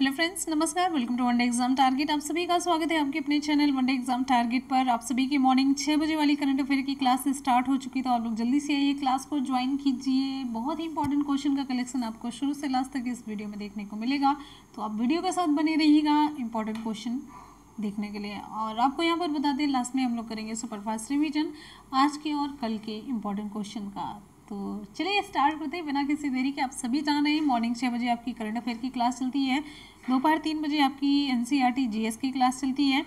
Hello friends, नमस्कार। Welcome to one day exam target. आप सभी का स्वागत है आपके अपने चैनल वनडे एग्जाम टारगेट पर। आप सभी की मॉर्निंग 6 बजे वाली करंट अफेयर की क्लास स्टार्ट हो चुकी, तो आप लोग जल्दी से आइए, क्लास को ज्वाइन कीजिए। बहुत ही इंपॉर्टेंट क्वेश्चन का कलेक्शन आपको शुरू से लास्ट तक इस वीडियो में देखने को मिलेगा, तो आप वीडियो के साथ बने रहिएगा इंपॉर्टेंट क्वेश्चन देखने के लिए। और आपको यहाँ पर बता दें, लास्ट में हम लोग करेंगे सुपरफास्ट रिवीजन आज के और कल के इम्पॉर्टेंट क्वेश्चन का। तो चलिए स्टार्ट करते हैं बिना किसी देरी के। आप सभी जान रहे हैं मॉर्निंग 6 बजे आपकी करंट अफेयर की क्लास चलती है, दोपहर 3 बजे आपकी एनसीईआरटी जीएस की क्लास चलती है,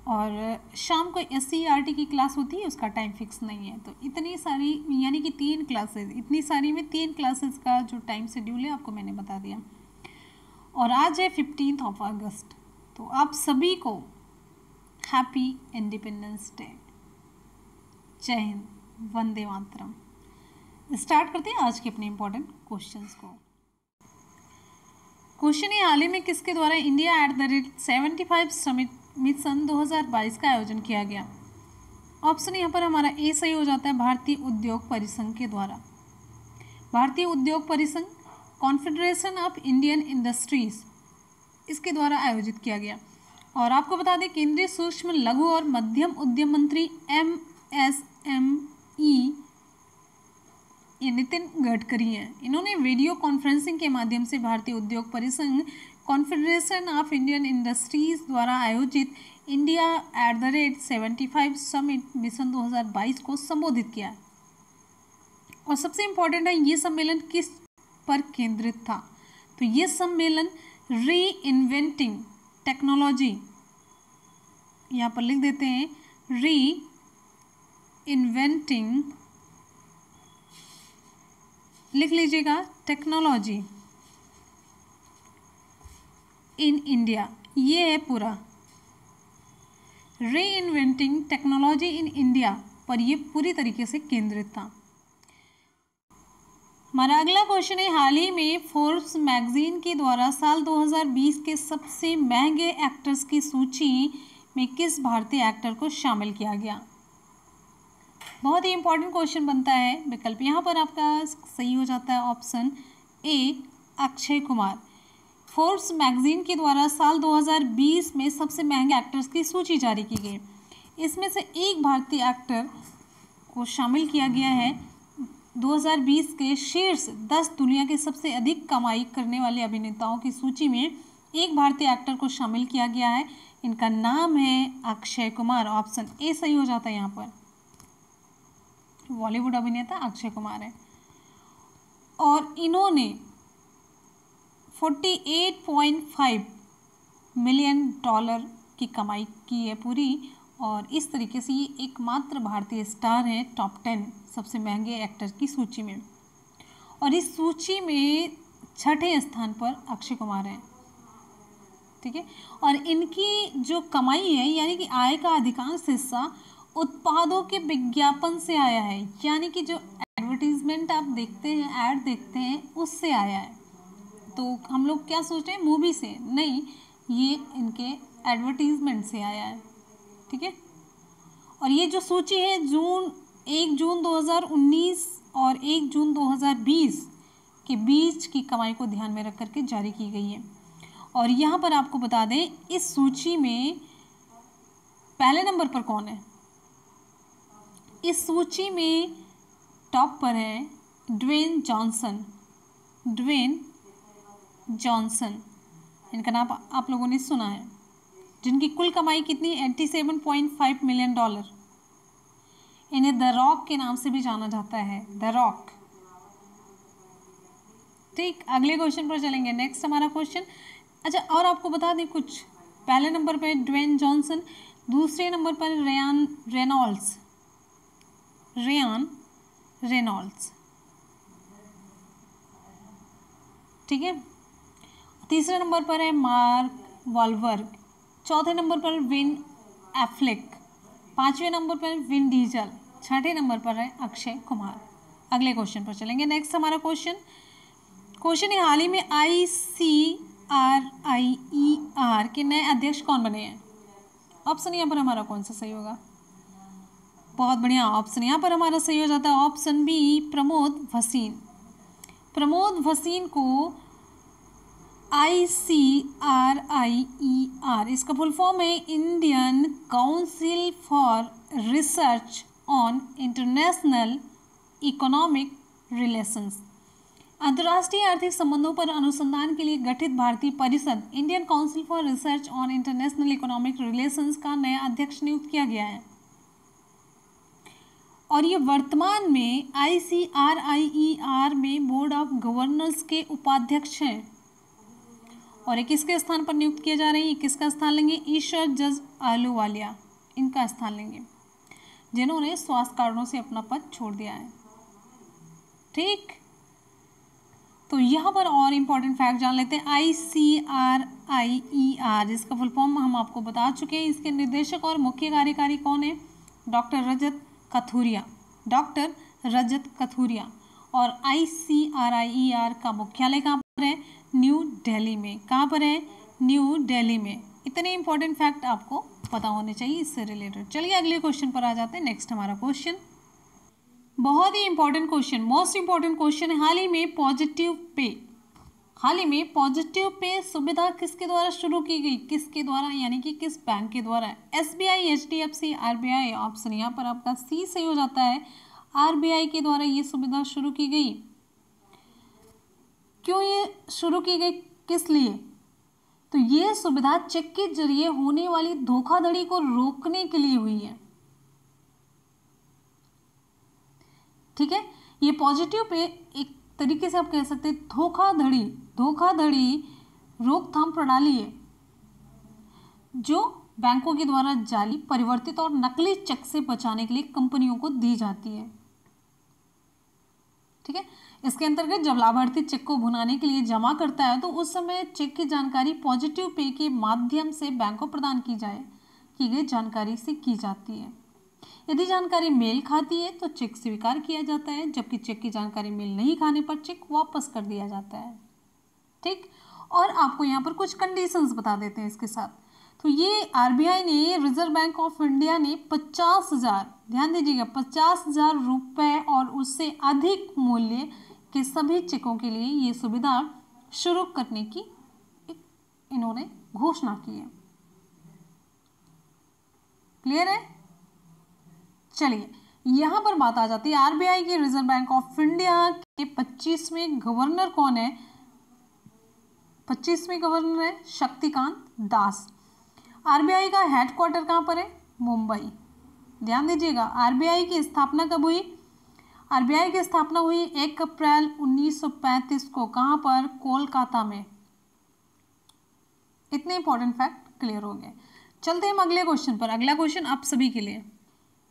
और शाम को एससीईआरटी की क्लास होती है, उसका टाइम फिक्स नहीं है। तो इतनी सारी यानी कि 3 क्लासेज, इतनी सारी में 3 क्लासेज का जो टाइम शेड्यूल है आपको मैंने बता दिया। और आज है 15 अगस्त, तो आप सभी को हैप्पी इंडिपेंडेंस डे। जय हिंद, वंदे मातरम। स्टार्ट करते हैं आज के अपने इंपॉर्टेंट क्वेश्चंस को। क्वेश्चन है, हाल ही में किसके द्वारा इंडिया @75 समिट मिशन 2022 का आयोजन किया गया? ऑप्शन यहाँ पर हमारा ए सही हो जाता है, भारतीय उद्योग परिसंघ के द्वारा। भारतीय उद्योग परिसंघ, कॉन्फेडरेशन ऑफ इंडियन इंडस्ट्रीज, इसके द्वारा आयोजित किया गया। और आपको बता दें, केंद्रीय सूक्ष्म लघु और मध्यम उद्यम मंत्री MSME ये नितिन गडकरी हैं। इन्होंने वीडियो कॉन्फ्रेंसिंग के माध्यम से भारतीय उद्योग परिसंघ, कॉन्फेडरेशन ऑफ इंडियन इंडस्ट्रीज द्वारा आयोजित इंडिया @75 समिट मिशन 2022 को संबोधित किया। और सबसे इम्पोर्टेंट है, ये सम्मेलन किस पर केंद्रित था? तो ये सम्मेलन री इन्वेंटिंग टेक्नोलॉजी, यहाँ पर लिख देते हैं री इन्वेंटिंग, लिख लीजिएगा, टेक्नोलॉजी इन इंडिया, ये है पूरा री इन्वेंटिंग टेक्नोलॉजी इन इंडिया पर ये पूरी तरीके से केंद्रित था। हमारा अगला क्वेश्चन है, हाल ही में फोर्ब्स मैगजीन के द्वारा साल 2020 के सबसे महंगे एक्टर्स की सूची में किस भारतीय एक्टर को शामिल किया गया? बहुत ही इंपॉर्टेंट क्वेश्चन बनता है। विकल्प यहाँ पर आपका सही हो जाता है option A, Akshay Kumar. Forbes magazine के द्वारा साल 2020 में सबसे महंगे एक्टर्स की सूची जारी की गई। इसमें से एक भारतीय एक्टर को शामिल किया गया है। 2020 के शीर्ष 10 दुनिया के सबसे अधिक कमाई करने वाले अभिनेताओं की सूची में एक भारतीय एक्टर को शामिल किया गया है। इनका नाम है अक्षय कुमार। ऑप्शन ए सही हो जाता है यहाँ पर। बॉलीवुड अभिनेता अक्षय कुमार है और इन्होंने 48.5 मिलियन डॉलर की कमाई की है पूरी। और इस तरीके से ये एकमात्र भारतीय स्टार हैं टॉप 10 सबसे महंगे एक्टर की सूची में। और इस सूची में 6ठे स्थान पर अक्षय कुमार हैं, ठीक है। और इनकी जो कमाई है, यानी कि आय का अधिकांश हिस्सा उत्पादों के विज्ञापन से आया है, यानी कि जो एडवर्टीजमेंट आप देखते हैं, ऐड देखते हैं, उससे आया है। तो हम लोग क्या सोच रहे हैं, मूवी से नहीं, ये इनके एडवर्टीजमेंट से आया है, ठीक है। और ये जो सूची है 1 जून 2019 और 1 जून 2020 के बीच की कमाई को ध्यान में रख करके जारी की गई है। और यहाँ पर आपको बता दें, इस सूची में पहले नंबर पर कौन है? इस सूची में टॉप पर है ड्वेन जॉनसन। ड्वेन जॉनसन, इनका नाम आप लोगों ने सुना है, जिनकी कुल कमाई कितनी? 87.5 मिलियन डॉलर। इन्हें द रॉक के नाम से भी जाना जाता है, द रॉक, ठीक। अगले क्वेश्चन पर चलेंगे। नेक्स्ट हमारा क्वेश्चन, अच्छा और आपको बता दें कुछ, पहले नंबर पर ड्वेन जॉनसन, दूसरे नंबर पर रेयान रेनॉल्ड्स, ठीक है। तीसरे नंबर पर है मार्क वालबर्ग, चौथे नंबर पर विन एफ्लेक, पांचवें नंबर पर विन डीजल, छठे नंबर पर है अक्षय कुमार। अगले क्वेश्चन पर चलेंगे। नेक्स्ट हमारा क्वेश्चन है, हाल ही में ICRIER के नए अध्यक्ष कौन बने हैं? ऑप्शन यहाँ पर हमारा कौन सा सही होगा? बहुत बढ़िया, ऑप्शन यहाँ पर हमारा सही हो जाता है ऑप्शन बी, प्रमोद भसीन। प्रमोद भसीन को ICRIER, इसका फुल फॉर्म है Indian council for research on international economic relations. अंतर्राष्ट्रीय आर्थिक संबंधों पर अनुसंधान के लिए गठित भारतीय परिषद Indian council for research on international economic relations का नया अध्यक्ष नियुक्त किया गया है और ये वर्तमान में ICRIER में बोर्ड ऑफ गवर्नर्स के उपाध्यक्ष हैं। और ये किसके स्थान पर नियुक्त किए जा रहे हैं? ये किसका स्थान लेंगे? ईश्वर जज आहलूवालिया इनका स्थान लेंगे, जिन्होंने स्वास्थ्य कारणों से अपना पद छोड़ दिया है। ठीक, तो यहाँ पर और इम्पोर्टेंट फैक्ट जान लेते हैं। ICRIER जिसका फुल फॉर्म हम आपको बता चुके हैं। इसके निर्देशक और मुख्य कार्यकारी कौन है? डॉक्टर रजत कथुरिया, डॉक्टर रजत कथुरिया। और ICRIER का मुख्यालय कहाँ पर है? न्यू दिल्ली में। कहाँ पर है? न्यू दिल्ली में। इतने इंपॉर्टेंट फैक्ट आपको पता होने चाहिए इससे रिलेटेड। चलिए अगले क्वेश्चन पर आ जाते हैं। नेक्स्ट हमारा क्वेश्चन बहुत ही important question, most important question है। हाल ही में पॉजिटिव पे सुविधा किसके द्वारा शुरू की गई? किसके द्वारा, यानी कि किस बैंक के द्वारा? SBI, HDFC, RBI। ऑप्शन यहाँ पर आपका सी सही हो जाता है। RBI के द्वारा ये सुविधा शुरू की गई। क्यों ये शुरू की गई, किस लिए? तो ये सुविधा चेक के जरिए होने वाली धोखाधड़ी को रोकने के लिए हुई है। ठीक है, ये पॉजिटिव पे एक तरीके से आप कह सकते हैं धोखाधड़ी रोकथाम प्रणाली है जो बैंकों के द्वारा जाली, परिवर्तित और नकली चेक से बचाने के लिए कंपनियों को दी जाती है। ठीक है, इसके अंतर्गत जब लाभार्थी चेक को भुनाने के लिए जमा करता है तो उस समय चेक की जानकारी पॉजिटिव पे के माध्यम से बैंक को प्रदान की गई जानकारी से की जाती है। यदि जानकारी मेल खाती है तो चेक स्वीकार किया जाता है, जबकि चेक की जानकारी मेल नहीं खाने पर चेक वापस कर दिया जाता है। ठीक, और आपको यहाँ पर कुछ कंडीशंस बता देते हैं इसके साथ। तो ये RBI ने, रिजर्व बैंक ऑफ इंडिया ने 50,000, ध्यान दीजिएगा 50,000 रुपये और उससे अधिक मूल्य के सभी चेकों के लिए ये सुविधा शुरू करने की इन्होंने घोषणा की है। क्लियर है? चलिए यहां पर बात आ जाती है RBI के, रिजर्व बैंक ऑफ इंडिया के 25वें गवर्नर कौन है? 25वें गवर्नर है शक्तिकांत दास। RBI का हेडक्वार्टर कहां पर है? मुंबई। ध्यान दीजिएगा RBI की स्थापना कब हुई? RBI की स्थापना हुई 1 अप्रैल 1935 को। कहां पर? कोलकाता में। इतने इंपॉर्टेंट फैक्ट क्लियर हो गए। चलते हैं अगले क्वेश्चन पर। अगला क्वेश्चन आप सभी के लिए।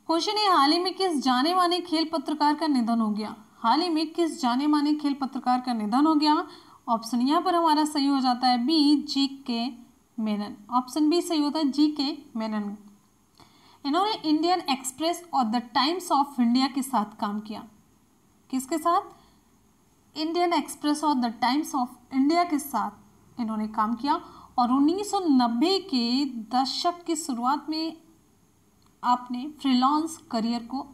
क्वेश्चन है, हाल ही में किस जाने माने खेल पत्रकार का निधन हो गया? हाल ही में किस जाने माने खेल पत्रकार का निधन हो गया? ऑप्शन यहाँ पर हमारा सही हो जाता है B, GK Menon. Option B सही होता है GK मेनन। इन्होंने इंडियन एक्सप्रेस और द टाइम्स ऑफ इंडिया के साथ काम किया। किसके साथ? इंडियन एक्सप्रेस और द टाइम्स ऑफ इंडिया के साथ इन्होंने काम किया और 1990 के दशक की शुरुआत में आपने फ्रीलांस करियर को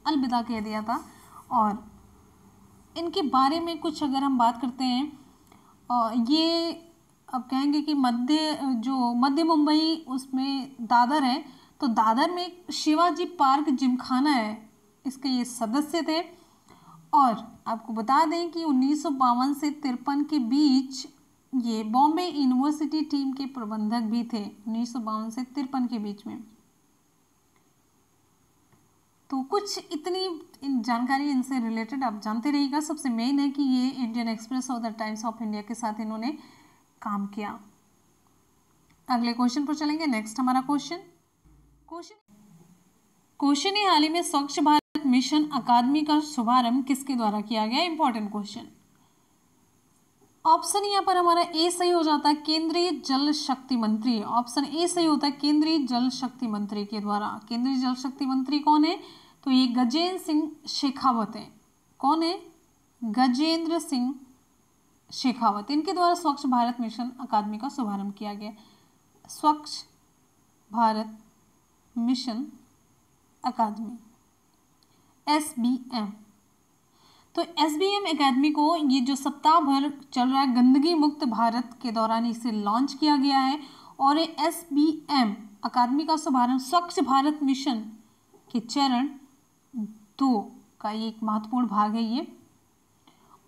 अलविदा कह दिया था। और इनके बारे में कुछ अगर हम बात करते हैं, ये अब कहेंगे कि मध्य मुंबई उसमें दादर है, तो दादर में शिवाजी पार्क जिमखाना है, इसके ये सदस्य थे। और आपको बता दें कि 1952 से 53 के बीच ये बॉम्बे यूनिवर्सिटी टीम के प्रबंधक भी थे। 1952 से 53 के बीच में। तो कुछ इतनी जानकारी इनसे रिलेटेड आप जानते रहिएगा। सबसे मेन है कि ये इंडियन एक्सप्रेस और द टाइम्स ऑफ इंडिया के साथ इन्होंने काम किया। अगले क्वेश्चन पर चलेंगे। नेक्स्ट हमारा क्वेश्चन है, हाल ही में स्वच्छ भारत मिशन अकादमी का शुभारंभ किसके द्वारा किया गया? Important question. ऑप्शन यहाँ पर हमारा ए सही हो जाता है, केंद्रीय जल शक्ति मंत्री। ऑप्शन ए सही होता है, केंद्रीय जल शक्ति मंत्री के द्वारा। केंद्रीय जल शक्ति मंत्री कौन है? तो ये गजेंद्र सिंह शेखावत है। कौन है? गजेंद्र सिंह शेखावत। इनके द्वारा स्वच्छ भारत मिशन अकादमी का शुभारंभ किया गया। स्वच्छ भारत मिशन अकादमी, SBM। तो SBM एकेडमी को ये जो सप्ताह भर चल रहा है गंदगी मुक्त भारत के दौरान इसे लॉन्च किया गया है। और ये SBM अकादमी का शुभारंभ स्वच्छ भारत मिशन के चरण 2 का एक महत्वपूर्ण भाग है ये।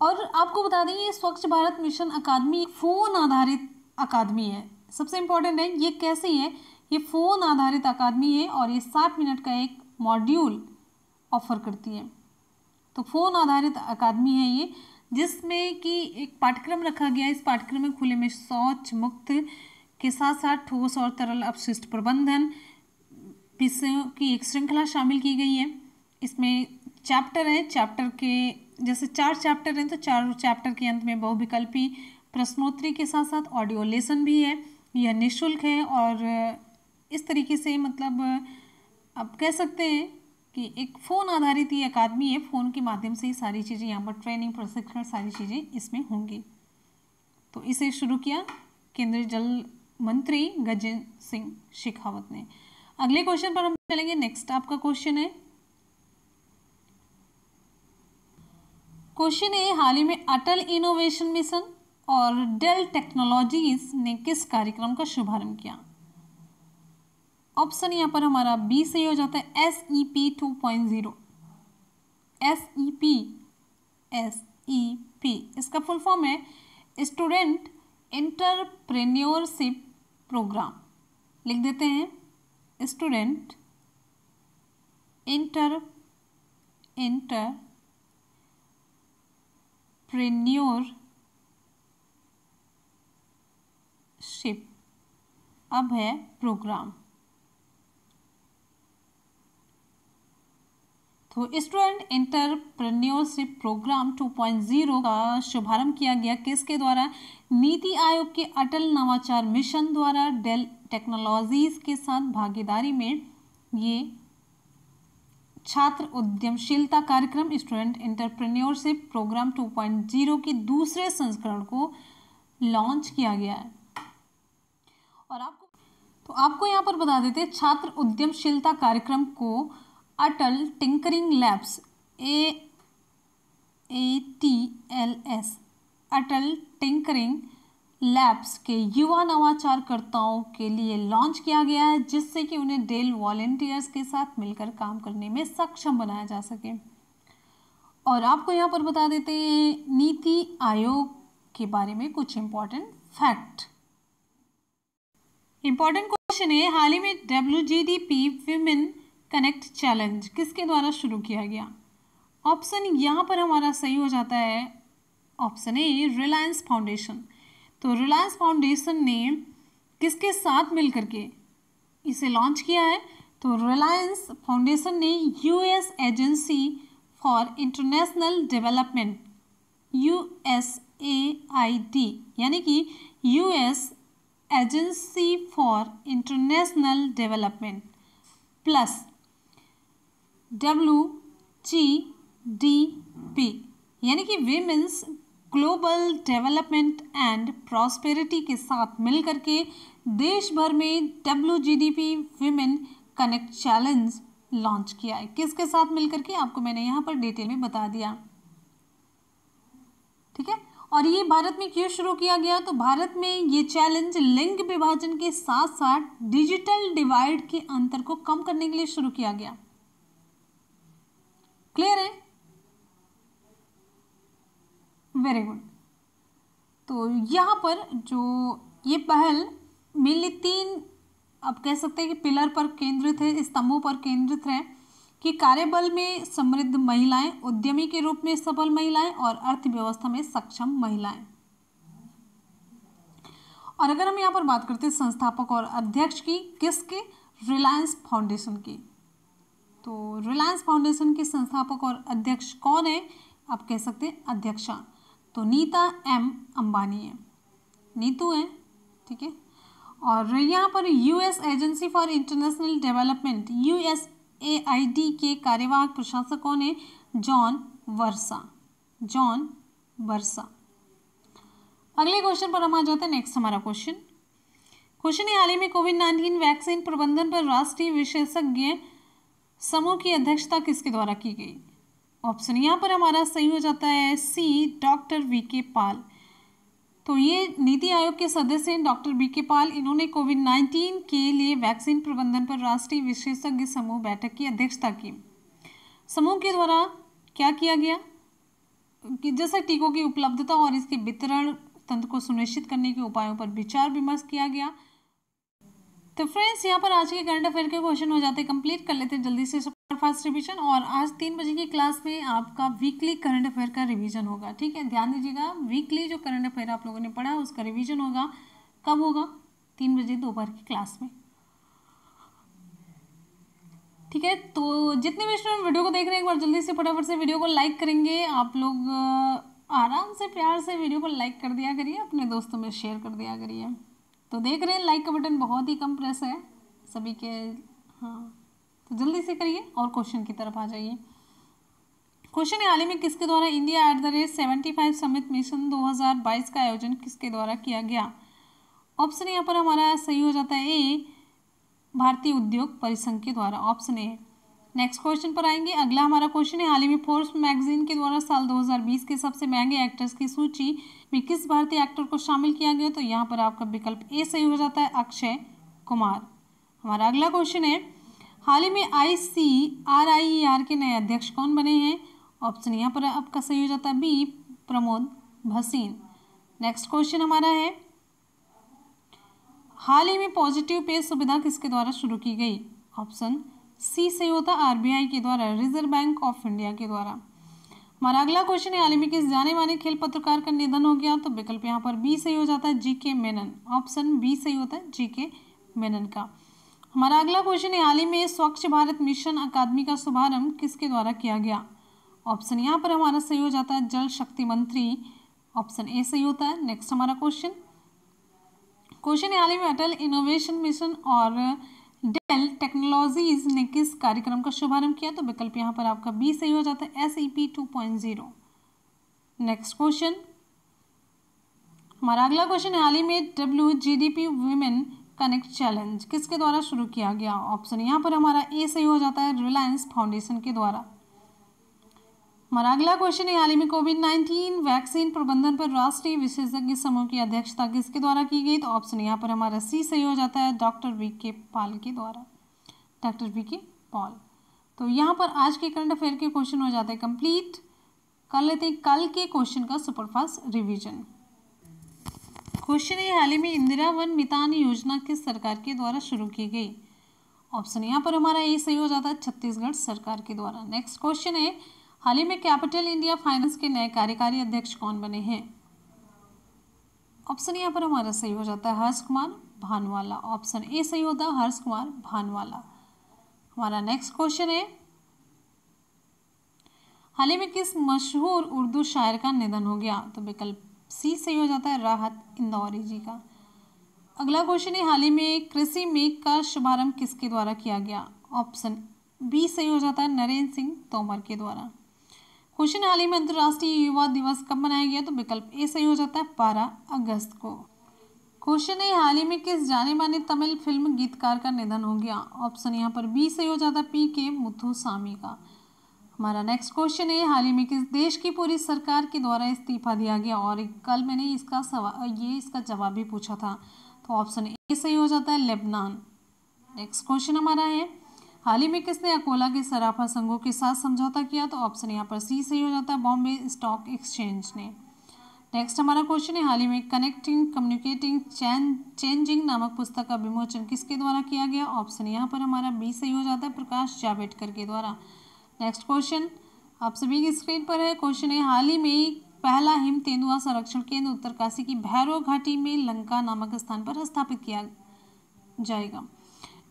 और आपको बता दें ये स्वच्छ भारत मिशन अकादमी फ़ोन आधारित अकादमी है। सबसे इम्पोर्टेंट है ये कैसी है, ये फ़ोन आधारित अकादमी है और ये 60 मिनट का एक मॉड्यूल ऑफर करती है। तो फ़ोन आधारित अकादमी है ये, जिसमें कि एक पाठ्यक्रम रखा गया है। इस पाठ्यक्रम में खुले में शौच मुक्त के साथ साथ ठोस और तरल अपशिष्ट प्रबंधन विषयों की एक श्रृंखला शामिल की गई है। इसमें चैप्टर है, चैप्टर के जैसे 4 चैप्टर हैं तो 4 चैप्टर के अंत में बहुविकल्पी प्रश्नोत्तरी के साथ साथ ऑडियो लेसन भी है। यह निःशुल्क है और इस तरीके से मतलब आप कह सकते हैं कि एक फ़ोन आधारित ये अकादमी है। फ़ोन के माध्यम से ही सारी चीज़ें यहाँ पर ट्रेनिंग प्रशिक्षण सारी चीज़ें इसमें होंगी। तो इसे शुरू किया केंद्रीय जल मंत्री गजेंद्र सिंह शेखावत ने। अगले क्वेश्चन पर हम चलेंगे। नेक्स्ट आपका क्वेश्चन है, हाल ही में अटल इनोवेशन मिशन और डेल टेक्नोलॉजीज ने किस कार्यक्रम का शुभारंभ किया? ऑप्शन यहाँ पर हमारा बी सही हो जाता है, SEP 2.0। SEP इसका फुल फॉर्म है स्टूडेंट एंटरप्रेन्योरशिप प्रोग्राम। लिख देते हैं स्टूडेंट एंटरप्रेन्योरशिप अब है प्रोग्राम। तो स्टूडेंट एंटरप्रेन्योरशिप प्रोग्राम 2.0 का शुभारंभ किया गया किसके द्वारा? नीति आयोग के अटल नवाचार मिशन द्वारा डेल टेक्नोलॉजीज के साथ भागीदारी में ये छात्र उद्यमशीलता कार्यक्रम स्टूडेंट एंटरप्रेन्योरशिप प्रोग्राम 2.0 के दूसरे संस्करण को लॉन्च किया गया है। और आपको यहाँ पर बता देते हैं छात्र उद्यमशीलता कार्यक्रम को अटल टिंकरिंग लैब्स ATLS अटल टिंकरिंग लैब्स के युवा नवाचारकर्ताओं के लिए लॉन्च किया गया है, जिससे कि उन्हें डेल वॉलंटियर्स के साथ मिलकर काम करने में सक्षम बनाया जा सके। और आपको यहाँ पर बता देते हैं नीति आयोग के बारे में कुछ इंपॉर्टेंट फैक्ट। इंपॉर्टेंट क्वेश्चन है, हाल ही में WGDP विमेन कनेक्ट चैलेंज किसके द्वारा शुरू किया गया? ऑप्शन यहाँ पर हमारा सही हो जाता है ऑप्शन ए रिलायंस फाउंडेशन। तो रिलायंस फाउंडेशन ने किसके साथ मिलकर के इसे लॉन्च किया है? तो रिलायंस फाउंडेशन ने US agency for international development USAID यानी कि US agency for international development plus WGDP यानी कि women's global development and prosperity के साथ मिलकर के देश भर में WGDP women connect challenge launch किया है। किसके साथ मिलकर के? आपको मैंने यहाँ पर डिटेल में बता दिया, ठीक है। और ये भारत में क्यों शुरू किया गया? तो भारत में ये चैलेंज लिंग विभाजन के साथ साथ डिजिटल डिवाइड के अंतर को कम करने के लिए शुरू किया गया। क्लियर है? Very good. तो यहाँ पर जो ये पहल मेनली 3 आप कह सकते हैं कि पिलर पर केंद्रित है, स्तंभों पर केंद्रित है कि कार्यबल में समृद्ध महिलाएं, उद्यमी के रूप में सफल महिलाएं और अर्थव्यवस्था में सक्षम महिलाएं। और अगर हम यहाँ पर बात करते हैं संस्थापक और अध्यक्ष की, किसके? रिलायंस फाउंडेशन की। तो रिलायंस फाउंडेशन के संस्थापक और अध्यक्ष कौन है? आप कह सकते हैं अध्यक्षा। तो नीता M अंबानी है, नीतू है, ठीक है। और यहाँ पर US agency for international development USAID के कार्यवाहक प्रशासक कौन है? जॉन वर्सा। अगले क्वेश्चन पर हम आ जाते हैं। नेक्स्ट हमारा क्वेश्चन है, हाल ही में कोविड-19 वैक्सीन प्रबंधन पर राष्ट्रीय विशेषज्ञ समूह की अध्यक्षता किसके द्वारा की गई? ऑप्शन यहाँ पर हमारा सही हो जाता है सी, डॉक्टर वीके पॉल। तो ये नीति आयोग के सदस्य हैं डॉक्टर वीके पॉल। इन्होंने कोविड-19 के लिए वैक्सीन प्रबंधन पर राष्ट्रीय विशेषज्ञ समूह बैठक की अध्यक्षता की। समूह के द्वारा क्या किया गया कि जैसे टीकों की उपलब्धता और इसके वितरण तंत्र को सुनिश्चित करने के उपायों पर विचार विमर्श किया गया। तो फ्रेंड्स, यहाँ पर आज के करंट अफेयर के क्वेश्चन हो जाते हैं कंप्लीट कर लेते हैं जल्दी से फास्ट रिवीजन। और आज 3 बजे की क्लास में आपका वीकली करंट अफेयर का रिवीजन होगा। ठीक है, ध्यान दीजिएगा, वीकली जो करंट अफेयर आप लोगों ने पढ़ा उसका रिवीजन होगा। कब होगा? 3 बजे दोपहर की क्लास में। ठीक है, तो जितने भी स्टूडेंट वीडियो को देख रहे हैं एक बार जल्दी से फटाफट से वीडियो को लाइक करेंगे। आप लोग आराम से प्यार से वीडियो को लाइक कर दिया करिए, अपने दोस्तों में शेयर कर दिया करिए। तो देख रहे हैं लाइक का बटन बहुत ही कम प्रेस है सभी के। हाँ, तो जल्दी से करिए और क्वेश्चन की तरफ आ जाइए। क्वेश्चन है, हाल ही में किसके द्वारा इंडिया @75 समिट मिशन 2022 का आयोजन किसके द्वारा किया गया? ऑप्शन यहाँ पर हमारा सही हो जाता है ए, भारतीय उद्योग परिसंघ के द्वारा, ऑप्शन ए। नेक्स्ट क्वेश्चन पर आएंगे। अगला हमारा क्वेश्चन है, हाल ही में फोर्ब्स मैगजीन के द्वारा साल 2020 के सबसे महंगे एक्टर्स की सूची में किस भारतीय एक्टर को शामिल किया गया? तो यहाँ पर आपका विकल्प ए सही हो जाता है, अक्षय कुमार। हमारा अगला क्वेश्चन है, हाल ही में ICRIER के नए अध्यक्ष कौन बने हैं? ऑप्शन यहाँ पर आपका सही हो जाता है B, Pramod Bhasin. Next question हमारा है, हाल ही में पॉजिटिव पे सुविधा किसके द्वारा शुरू की गई? ऑप्शन सी सही होता है RBI के द्वारा, रिजर्व बैंक ऑफ इंडिया के द्वारा। हमारा अगला क्वेश्चन है, हाल ही में किस जाने माने खेल पत्रकार का निधन हो गया? तो विकल्प यहाँ पर बी सही हो जाता है, GK मेनन। ऑप्शन बी सही होता है GK मेनन का। हमारा अगला क्वेश्चन है, हाल ही में स्वच्छ भारत मिशन अकादमी का शुभारंभ किसके द्वारा किया गया? ऑप्शन यहाँ पर हमारा सही हो जाता है जल शक्ति मंत्री, ऑप्शन ए सही होता है। नेक्स्ट हमारा क्वेश्चन है, हाल ही में अटल इनोवेशन मिशन और डेल टेक्नोलॉजीज ने किस कार्यक्रम का शुभारंभ किया? तो विकल्प यहाँ पर आपका बी सही हो जाता है, SEP 2.0। नेक्स्ट क्वेश्चन, हमारा अगला क्वेश्चन है, हाल ही में WGDP वुमेन कनेक्ट चैलेंज किसके द्वारा शुरू किया गया? ऑप्शन यहाँ पर हमारा ए सही हो जाता है, रिलायंस फाउंडेशन के द्वारा। हमारा अगला क्वेश्चन है, हाल ही में कोविड-19 वैक्सीन प्रबंधन पर राष्ट्रीय विशेषज्ञ समूह की अध्यक्षता किसके द्वारा की गई? तो ऑप्शन यहाँ पर हमारा सी सही हो जाता है, डॉक्टर वीके पॉल के द्वारा, डॉक्टर वीके पॉल। तो यहाँ पर आज के करंट अफेयर के क्वेश्चन हो जाते हैं कंप्लीट। कर लेते हैं कल के क्वेश्चन का सुपरफास्ट रिविजन। क्वेश्चन है, हाल ही में इंदिरा वन मितान योजना किस सरकार के द्वारा शुरू की गई? ऑप्शन यहाँ पर हमारा ए सही हो जाता है, छत्तीसगढ़ सरकार के द्वारा। नेक्स्ट क्वेश्चन है, हाल ही में कैपिटल इंडिया फाइनेंस के नए कार्यकारी अध्यक्ष कौन बने हैं? ऑप्शन यहाँ पर हमारा सही हो जाता है हर्ष कुमार भानवाला, ऑप्शन ए सही होता है हर्ष कुमार भानवाला। हमारा नेक्स्ट क्वेश्चन है, हाल ही में किस मशहूर उर्दू शायर का निधन हो गया? तो विकल्प सी सही हो जाता है, राहत इंदौरी जी का। अगला क्वेश्चन है, हाल ही में कृषि मेघ का शुभारंभ किसके द्वारा किया गया? ऑप्शन बी सही हो जाता है, नरेंद्र सिंह तोमर के द्वारा। क्वेश्चन, हाल ही में अंतर्राष्ट्रीय युवा दिवस कब मनाया गया? तो विकल्प ए सही हो जाता है, 12 अगस्त को। क्वेश्चन है, हाल ही में किस जाने माने तमिल फिल्म गीतकार का निधन हो गया? ऑप्शन यहाँ पर बी सही हो जाता है, PK मुथुसामी का। हमारा नेक्स्ट क्वेश्चन है, हाल ही में किस देश की पूरी सरकार के द्वारा इस्तीफा दिया गया? और कल मैंने इसका जवाब भी पूछा था, तो ऑप्शन ए सही हो जाता है, लेबनान। नेक्स्ट क्वेश्चन हमारा है, हाल ही में किसने अकोला के सराफा संघों के साथ समझौता किया? तो ऑप्शन यहाँ पर सी सही हो जाता है, बॉम्बे स्टॉक एक्सचेंज ने। नेक्स्ट हमारा क्वेश्चन है, हाल ही में कनेक्टिंग कम्युनिकेटिंग चेंजिंग नामक पुस्तक का विमोचन किसके द्वारा किया गया? ऑप्शन यहाँ पर हमारा बी सही हो जाता है, प्रकाश जावड़ेकर के द्वारा। नेक्स्ट क्वेश्चन आप सभी की स्क्रीन पर है। क्वेश्चन है, हाल ही में पहला हिम तेंदुआ संरक्षण केंद्र उत्तरकाशी की भैरव घाटी में लंका नामक स्थान पर स्थापित किया जाएगा।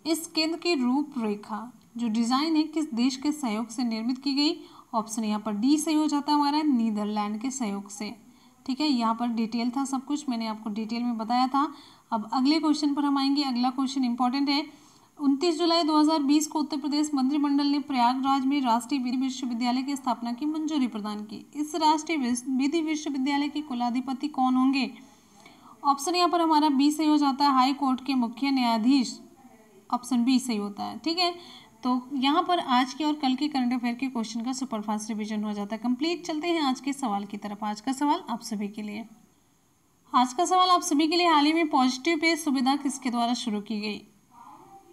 इस केंद्र की रूपरेखा जो डिजाइन है किस देश के सहयोग से निर्मित की गई? ऑप्शन यहाँ पर डी सही हो जाता है हमारा, नीदरलैंड के सहयोग से। ठीक है, यहाँ पर डिटेल था सब कुछ, मैंने आपको डिटेल में बताया था। अब अगले क्वेश्चन पर हम आएंगे। अगला क्वेश्चन इंपॉर्टेंट है, 29 जुलाई 2020 को उत्तर प्रदेश मंत्रिमंडल ने प्रयागराज में राष्ट्रीय विधि विश्वविद्यालय की स्थापना की मंजूरी प्रदान की। इस राष्ट्रीय विधि विश्वविद्यालय के कुलाधिपति कौन होंगे? ऑप्शन यहाँ पर हमारा बी सही हो जाता है, हाई कोर्ट के मुख्य न्यायाधीश, ऑप्शन बी सही होता है। ठीक है, तो यहाँ पर आज के और कल के करंट अफेयर के क्वेश्चन का सुपरफास्ट रिवीजन हो जाता है कंप्लीट। चलते हैं आज के सवाल की तरफ। आज का सवाल आप सभी के लिए, आज का सवाल आप सभी के लिए, हाल ही में पॉजिटिव पे सुविधा किसके द्वारा शुरू की गई?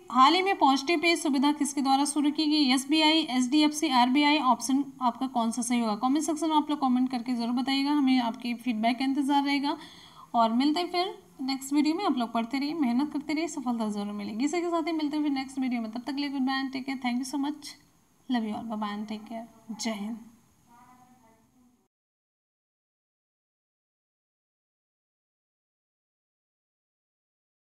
हाल ही में पॉजिटिव पे सुविधा किसके द्वारा शुरू की गई? SBI, HDFC, RBI. ऑप्शन आपका कौन सा सही होगा? कमेंट सेक्शन में आप लोग कमेंट करके जरूर बताइएगा, हमें आपके फीडबैक का इंतजार रहेगा। और मिलते हैं फिर नेक्स्ट वीडियो में। आप लोग पढ़ते रहिए, मेहनत करते रहिए, सफलता जरूर मिलेगी। इसी के साथ ही मिलते हैं फिर नेक्स्ट वीडियो में। तब तक के लिए goodbye and take care. Thank you so much. Love you all. Bye bye and take care. जय हिंद।